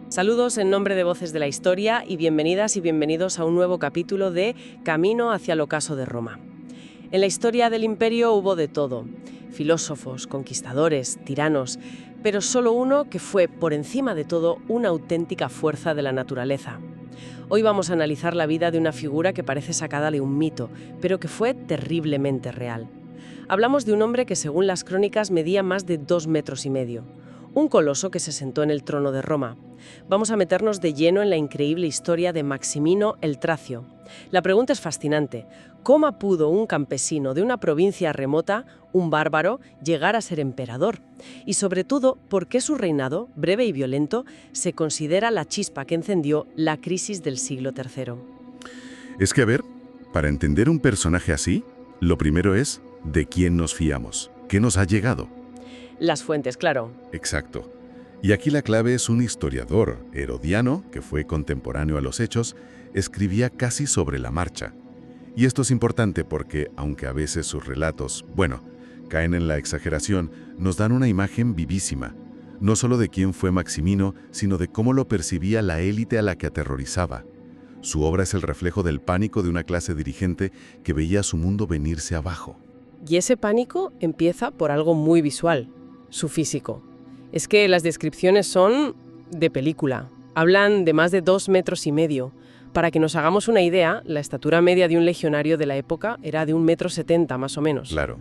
Saludos en nombre de Voces de la Historia y bienvenidas y bienvenidos a un nuevo capítulo de Camino hacia el ocaso de Roma. En la historia del imperio hubo de todo: filósofos, conquistadores, tiranos, pero solo uno que fue, por encima de todo, una auténtica fuerza de la naturaleza. Hoy vamos a analizar la vida de una figura que parece sacada de un mito, pero que fue terriblemente real. Hablamos de un hombre que, según las crónicas, medía más de 2,5 metros. Un coloso que se sentó en el trono de Roma. Vamos a meternos de lleno en la increíble historia de Maximino el Tracio. La pregunta es fascinante: ¿cómo pudo un campesino de una provincia remota, un bárbaro, llegar a ser emperador? Y sobre todo, ¿por qué su reinado, breve y violento, se considera la chispa que encendió la crisis del siglo III? Es que, a ver, para entender un personaje así, lo primero es ¿de quién nos fiamos? ¿Qué nos ha llegado? Las fuentes, claro. Exacto. Y aquí la clave es un historiador, Herodiano, que fue contemporáneo a los hechos, escribía casi sobre la marcha. Y esto es importante porque, aunque a veces sus relatos, caen en la exageración, nos dan una imagen vivísima, no solo de quién fue Maximino, sino de cómo lo percibía la élite a la que aterrorizaba. Su obra es el reflejo del pánico de una clase dirigente que veía su mundo venirse abajo. Y ese pánico empieza por algo muy visual: su físico. Es que las descripciones son de película. Hablan de más de 2,5 metros. Para que nos hagamos una idea, la estatura media de un legionario de la época era de 1,70 metros más o menos. Claro.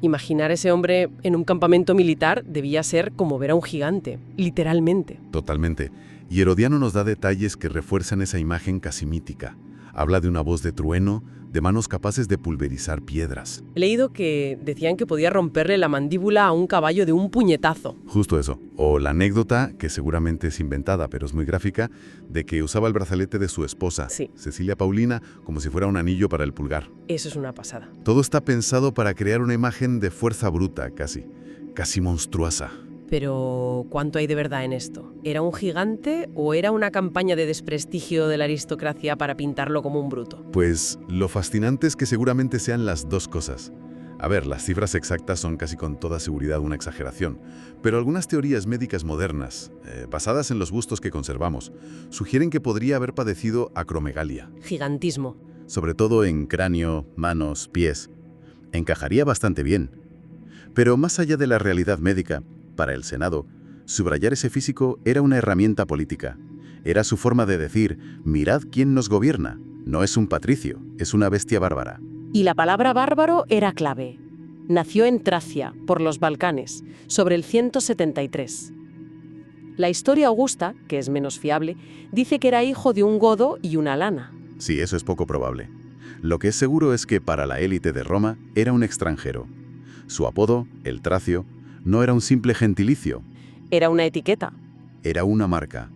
Imaginar ese hombre en un campamento militar debía ser como ver a un gigante, literalmente. Totalmente. Y Herodiano nos da detalles que refuerzan esa imagen casi mítica. Habla de una voz de trueno, de manos capaces de pulverizar piedras. He leído que decían que podía romperle la mandíbula a un caballo de un puñetazo. Justo eso. O la anécdota, que seguramente es inventada, pero es muy gráfica, de que usaba el brazalete de su esposa, Sí. Cecilia Paulina, como si fuera un anillo para el pulgar. Eso es una pasada. Todo está pensado para crear una imagen de fuerza bruta, casi monstruosa. Pero, ¿cuánto hay de verdad en esto? ¿Era un gigante o era una campaña de desprestigio de la aristocracia para pintarlo como un bruto? Pues lo fascinante es que seguramente sean las dos cosas. A ver, las cifras exactas son casi con toda seguridad una exageración, pero algunas teorías médicas modernas, basadas en los bustos que conservamos, sugieren que podría haber padecido acromegalia. Gigantismo. Sobre todo en cráneo, manos, pies. Encajaría bastante bien. Pero más allá de la realidad médica, para el Senado, subrayar ese físico era una herramienta política. Era su forma de decir: mirad quién nos gobierna. No es un patricio, es una bestia bárbara. Y la palabra bárbaro era clave. Nació en Tracia, por los Balcanes, sobre el 173. La historia augusta, que es menos fiable, dice que era hijo de un godo y una lana. Sí, eso es poco probable. Lo que es seguro es que para la élite de Roma era un extranjero. Su apodo, el Tracio, no era un simple gentilicio. Era una etiqueta. Era una marca.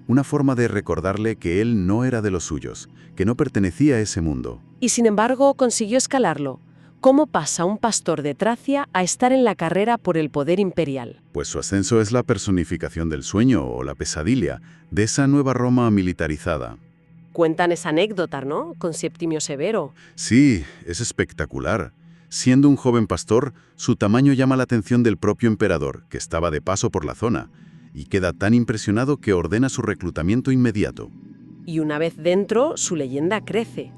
Una forma de recordarle que él no era de los suyos, que no pertenecía a ese mundo. Y sin embargo consiguió escalarlo. ¿Cómo pasa un pastor de Tracia a estar en la carrera por el poder imperial? Pues su ascenso es la personificación del sueño o la pesadilla de esa nueva Roma militarizada. Cuentan esa anécdota, ¿no? Con Septimio Severo. Sí, es espectacular. Siendo un joven pastor, su tamaño llama la atención del propio emperador, que estaba de paso por la zona, y queda tan impresionado que ordena su reclutamiento inmediato. Y una vez dentro, su leyenda crece.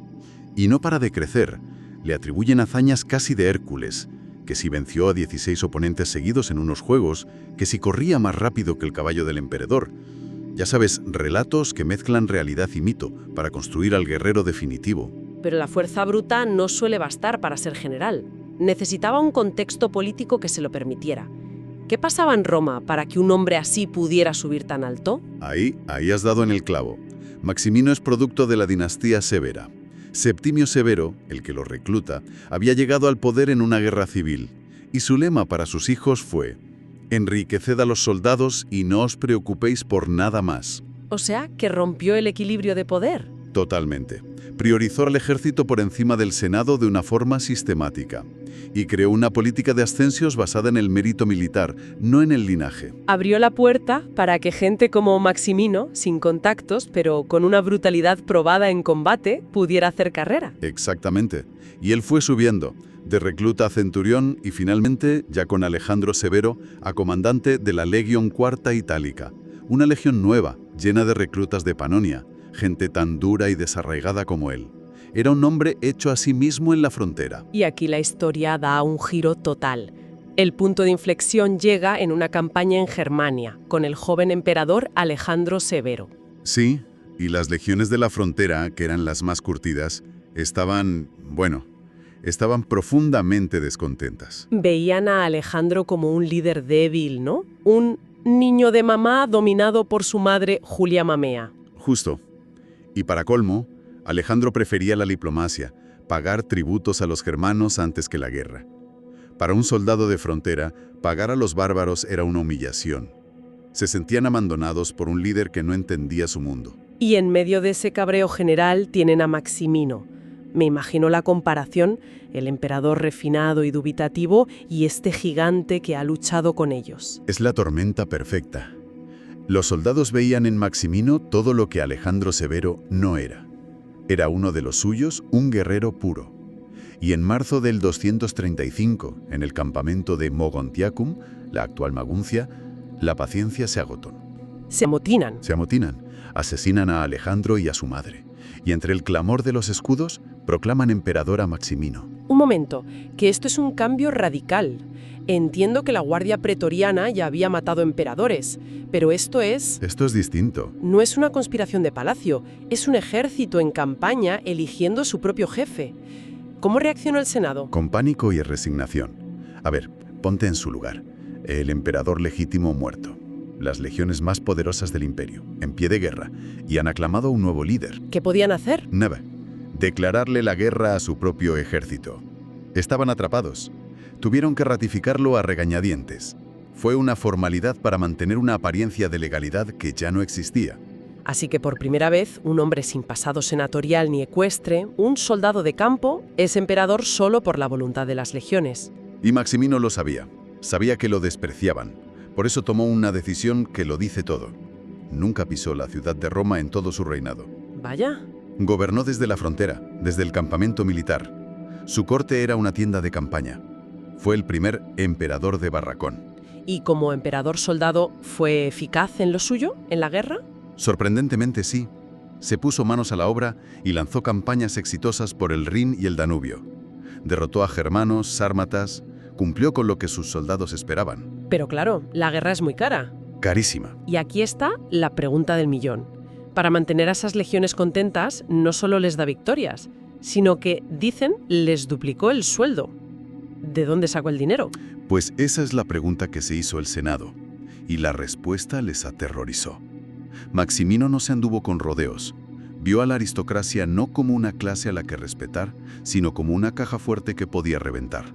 Y no para de crecer. Le atribuyen hazañas casi de Hércules, que si venció a 16 oponentes seguidos en unos juegos, que si corría más rápido que el caballo del emperador. Ya sabes, relatos que mezclan realidad y mito para construir al guerrero definitivo. Pero la fuerza bruta no suele bastar para ser general. Necesitaba un contexto político que se lo permitiera. ¿Qué pasaba en Roma para que un hombre así pudiera subir tan alto? Ahí has dado en el clavo. Maximino es producto de la dinastía Severa. Septimio Severo, el que lo recluta, había llegado al poder en una guerra civil, y su lema para sus hijos fue: enriqueced a los soldados y no os preocupéis por nada más. O sea, que rompió el equilibrio de poder. Totalmente. Priorizó al ejército por encima del Senado de una forma sistemática y creó una política de ascensos basada en el mérito militar, no en el linaje. Abrió la puerta para que gente como Maximino, sin contactos, pero con una brutalidad probada en combate, pudiera hacer carrera. Exactamente. Y él fue subiendo, de recluta a centurión y finalmente, ya con Alejandro Severo, a comandante de la Legión Cuarta Itálica, una legión nueva, llena de reclutas de Panonia, gente tan dura y desarraigada como él. Era un hombre hecho a sí mismo en la frontera. Y aquí la historia da un giro total. El punto de inflexión llega en una campaña en Germania, con el joven emperador Alejandro Severo. Sí, y las legiones de la frontera, que eran las más curtidas, estaban profundamente descontentas. Veían a Alejandro como un líder débil, ¿no? Un niño de mamá dominado por su madre Julia Mamea. Justo. Y para colmo, Alejandro prefería la diplomacia, pagar tributos a los germanos antes que la guerra. Para un soldado de frontera, pagar a los bárbaros era una humillación. Se sentían abandonados por un líder que no entendía su mundo. Y en medio de ese cabreo general tienen a Maximino. Me imagino la comparación, el emperador refinado y dubitativo y este gigante que ha luchado con ellos. Es la tormenta perfecta. Los soldados veían en Maximino todo lo que Alejandro Severo no era. Era uno de los suyos, un guerrero puro. Y en marzo del 235, en el campamento de Mogontiacum, la actual Maguncia, la paciencia se agotó. Se amotinan. Se amotinan, asesinan a Alejandro y a su madre. Y entre el clamor de los escudos, proclaman emperador a Maximino. Un momento, que esto es un cambio radical. Entiendo que la guardia pretoriana ya había matado emperadores, pero esto es distinto. no es una conspiración de palacio, es un ejército en campaña eligiendo su propio jefe. ¿Cómo reaccionó el Senado? Con pánico y resignación. A ver, ponte en su lugar. El emperador legítimo muerto. Las legiones más poderosas del imperio, en pie de guerra, y han aclamado un nuevo líder. ¿Qué podían hacer? Nada. Declararle la guerra a su propio ejército. Estaban atrapados. Tuvieron que ratificarlo a regañadientes. Fue una formalidad para mantener una apariencia de legalidad que ya no existía. Así que por primera vez, un hombre sin pasado senatorial ni ecuestre, un soldado de campo, es emperador solo por la voluntad de las legiones. Y Maximino lo sabía. Sabía que lo despreciaban. Por eso tomó una decisión que lo dice todo. Nunca pisó la ciudad de Roma en todo su reinado. Vaya. Gobernó desde la frontera, desde el campamento militar. Su corte era una tienda de campaña. Fue el primer emperador de barracón. ¿Y como emperador soldado fue eficaz en lo suyo, en la guerra? Sorprendentemente sí. Se puso manos a la obra y lanzó campañas exitosas por el Rin y el Danubio. Derrotó a germanos, sármatas, cumplió con lo que sus soldados esperaban. Pero claro, la guerra es muy cara. Carísima. Y aquí está la pregunta del millón. Para mantener a esas legiones contentas, no solo les da victorias, sino que, dicen, les duplicó el sueldo. ¿De dónde sacó el dinero? Pues esa es la pregunta que se hizo el Senado, y la respuesta les aterrorizó. Maximino no se anduvo con rodeos. Vio a la aristocracia no como una clase a la que respetar, sino como una caja fuerte que podía reventar.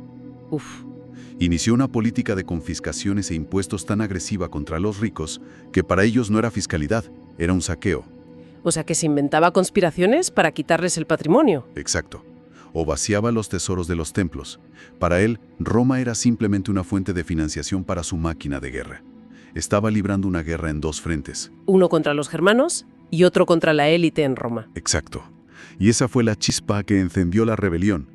Uf. Inició una política de confiscaciones e impuestos tan agresiva contra los ricos que para ellos no era fiscalidad, era un saqueo. O sea que se inventaba conspiraciones para quitarles el patrimonio. Exacto. O vaciaba los tesoros de los templos. Para él, Roma era simplemente una fuente de financiación para su máquina de guerra. Estaba librando una guerra en dos frentes. Uno contra los germanos y otro contra la élite en Roma. Exacto. Y esa fue la chispa que encendió la rebelión.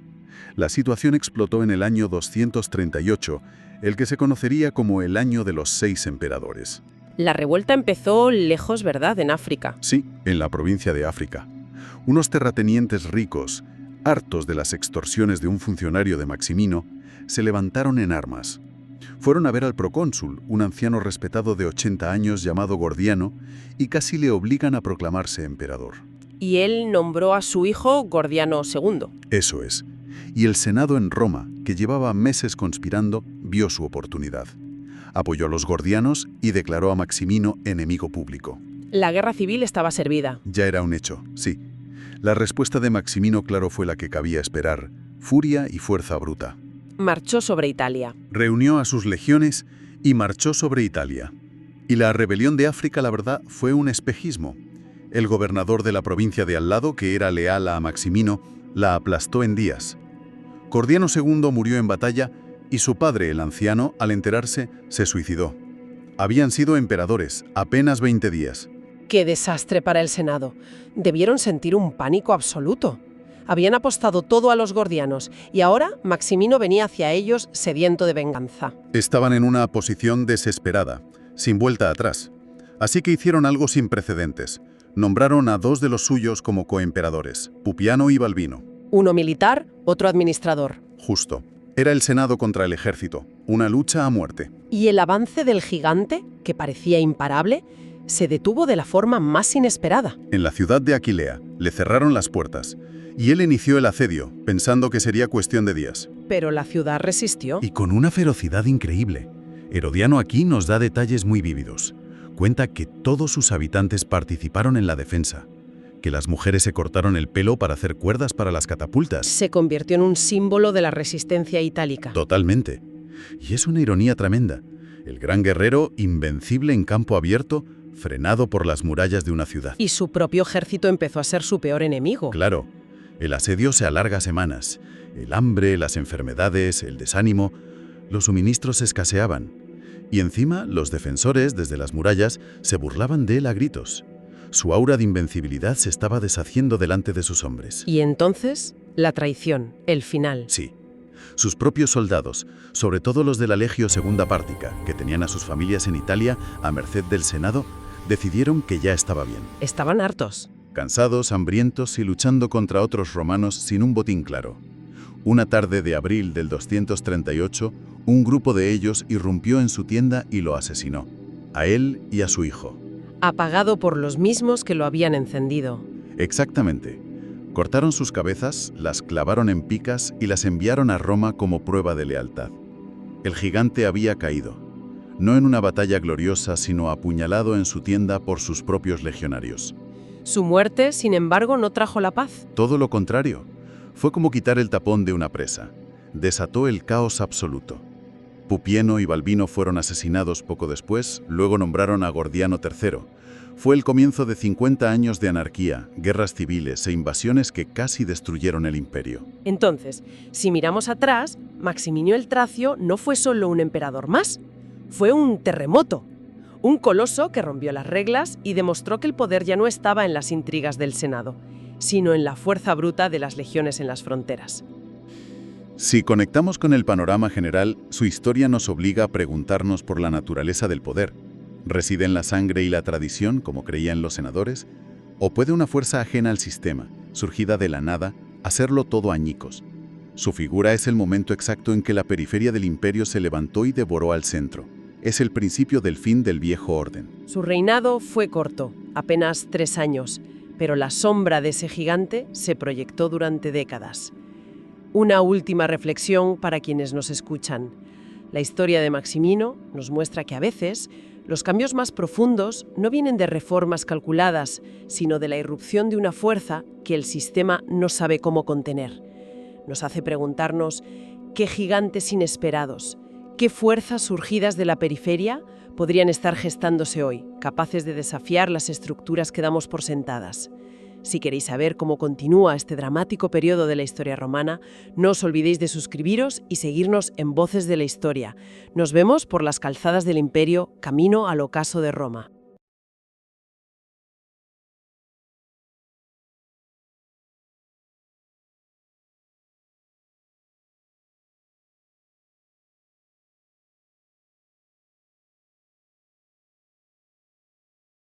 La situación explotó en el año 238, el que se conocería como el año de los 6 emperadores. La revuelta empezó lejos, ¿verdad?, en África. Sí, en la provincia de África. Unos terratenientes ricos, hartos de las extorsiones de un funcionario de Maximino, se levantaron en armas. Fueron a ver al procónsul, un anciano respetado de 80 años llamado Gordiano, y casi le obligan a proclamarse emperador. Y él nombró a su hijo Gordiano II. Eso es. Y el Senado en Roma, que llevaba meses conspirando, vio su oportunidad. Apoyó a los gordianos y declaró a Maximino enemigo público. La guerra civil estaba servida. Ya era un hecho, sí. La respuesta de Maximino, claro, fue la que cabía esperar: furia y fuerza bruta. Marchó sobre Italia. Reunió a sus legiones y marchó sobre Italia. Y la rebelión de África, la verdad, fue un espejismo. El gobernador de la provincia de al lado, que era leal a Maximino, la aplastó en días. Gordiano II murió en batalla y su padre, el anciano, al enterarse, se suicidó. Habían sido emperadores apenas 20 días. ¡Qué desastre para el Senado! Debieron sentir un pánico absoluto. Habían apostado todo a los gordianos y ahora Maximino venía hacia ellos sediento de venganza. Estaban en una posición desesperada, sin vuelta atrás. Así que hicieron algo sin precedentes. Nombraron a 2 de los suyos como coemperadores, Pupiano y Balbino. Uno militar, otro administrador. Justo. Era el Senado contra el ejército, una lucha a muerte. Y el avance del gigante, que parecía imparable, se detuvo de la forma más inesperada. En la ciudad de Aquilea le cerraron las puertas y él inició el asedio, pensando que sería cuestión de días. Pero la ciudad resistió. Y con una ferocidad increíble. Herodiano aquí nos da detalles muy vívidos. Cuenta que todos sus habitantes participaron en la defensa, que las mujeres se cortaron el pelo para hacer cuerdas para las catapultas. Se convirtió en un símbolo de la resistencia itálica. Totalmente. Y es una ironía tremenda. El gran guerrero, invencible en campo abierto, frenado por las murallas de una ciudad. Y su propio ejército empezó a ser su peor enemigo. Claro, el asedio se alarga semanas. El hambre, las enfermedades, el desánimo, los suministros escaseaban. Y encima, los defensores, desde las murallas, se burlaban de él a gritos. Su aura de invencibilidad se estaba deshaciendo delante de sus hombres. Y entonces, la traición, el final. Sí. Sus propios soldados, sobre todo los de la Legio Segunda Pártica, que tenían a sus familias en Italia a merced del Senado, decidieron que ya estaba bien. Estaban hartos. Cansados, hambrientos y luchando contra otros romanos sin un botín claro. Una tarde de abril del 238, un grupo de ellos irrumpió en su tienda y lo asesinó, a él y a su hijo. Apagado por los mismos que lo habían encendido. Exactamente. Cortaron sus cabezas, las clavaron en picas y las enviaron a Roma como prueba de lealtad. El gigante había caído, no en una batalla gloriosa, sino apuñalado en su tienda por sus propios legionarios. Su muerte, sin embargo, no trajo la paz. Todo lo contrario. Fue como quitar el tapón de una presa. Desató el caos absoluto. Pupieno y Balbino fueron asesinados poco después, luego nombraron a Gordiano III. Fue el comienzo de 50 años de anarquía, guerras civiles e invasiones que casi destruyeron el imperio. Entonces, si miramos atrás, Maximino el Tracio no fue solo un emperador más, fue un terremoto. Un coloso que rompió las reglas y demostró que el poder ya no estaba en las intrigas del Senado, sino en la fuerza bruta de las legiones en las fronteras. Si conectamos con el panorama general, su historia nos obliga a preguntarnos por la naturaleza del poder. ¿Reside en la sangre y la tradición, como creían los senadores? ¿O puede una fuerza ajena al sistema, surgida de la nada, hacerlo todo añicos? Su figura es el momento exacto en que la periferia del imperio se levantó y devoró al centro. Es el principio del fin del viejo orden. Su reinado fue corto, apenas 3 años, pero la sombra de ese gigante se proyectó durante décadas. Una última reflexión para quienes nos escuchan. La historia de Maximino nos muestra que a veces los cambios más profundos no vienen de reformas calculadas, sino de la irrupción de una fuerza que el sistema no sabe cómo contener. Nos hace preguntarnos qué gigantes inesperados, qué fuerzas surgidas de la periferia podrían estar gestándose hoy, capaces de desafiar las estructuras que damos por sentadas. Si queréis saber cómo continúa este dramático periodo de la historia romana, no os olvidéis de suscribiros y seguirnos en Voces de la Historia. Nos vemos por las calzadas del Imperio, camino al ocaso de Roma.